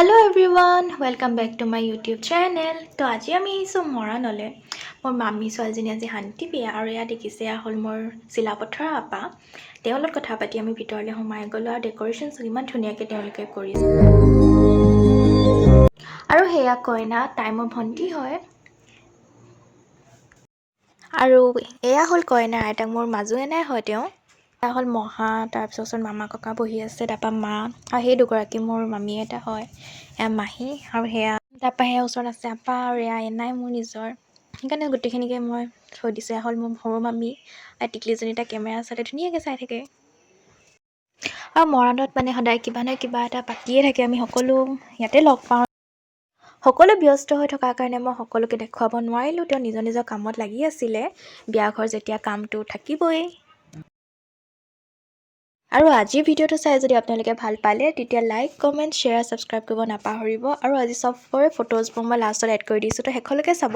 Hello everyone, welcome back to my YouTube channel. তো আজি আমি আহিছোঁ মৰাণলৈ। মোৰ মামী ছোৱালীজনী আজি শান্তি বিয়া আৰু এয়া দেখিছে হ'ল মোৰ চিলাপথাৰৰ আপা। তেওঁৰ লগত কথা পাতি আমি ভিতৰলৈ সোমাই গ'লোঁ আৰু ডেক'ৰেশ্যন ইমান ধুনীয়াকৈ তেওঁলোকে কৰিছে। আৰু সেয়া কইনা তাই মোৰ ভণ্টি হয়। আৰু এয়া হ'ল কইনা আইতাক মোৰ মাজু এনাই হয় তেওঁ। এয়া হ'ল মহা, তাৰপিছত মামা ককা বহি আছে, তাৰপৰা মা আৰু সেই দুগৰাকী মোৰ মামী এটা হয়, এয়া মাহী আৰু সেয়া তাৰপৰা সেয়া ওচৰত আছে আপা আৰু এয়া এনাই মোৰ নিজৰ। সেইকাৰণে গোটেইখিনিকে মই থৈ দিছোঁ। এয়া হ'ল মোৰ সৰু মামী আৰু টিকলিজনী এটা কেমেৰা চালে ধুনীয়াকৈ চাই থাকে। আৰু মৰাণত মানে সদায় কিবা নহয় কিবা এটা পাতিয়ে থাকে, আমি সকলো ইয়াতে লগ পাওঁ। সকলো ব্যস্ত হৈ থকাৰ কাৰণে মই সকলোকে দেখুৱাব নোৱাৰিলোঁ, তেওঁ নিজৰ নিজৰ কামত লাগি আছিলে। বিয়াঘৰ যেতিয়া কামটো থাকিবই। আৰু আজিৰ ভিডিঅ'টো চাই যদি আপোনালোকে ভাল পালে তেতিয়া লাইক, কমেণ্ট, শ্বেয়াৰ, ছাবস্ক্ৰাইব কৰিব নাপাহৰিব। আৰু আজি চবৰে ফটোজবোৰ মই লাষ্টত এড কৰি দিছোঁ, তো শেষলৈকে চাব।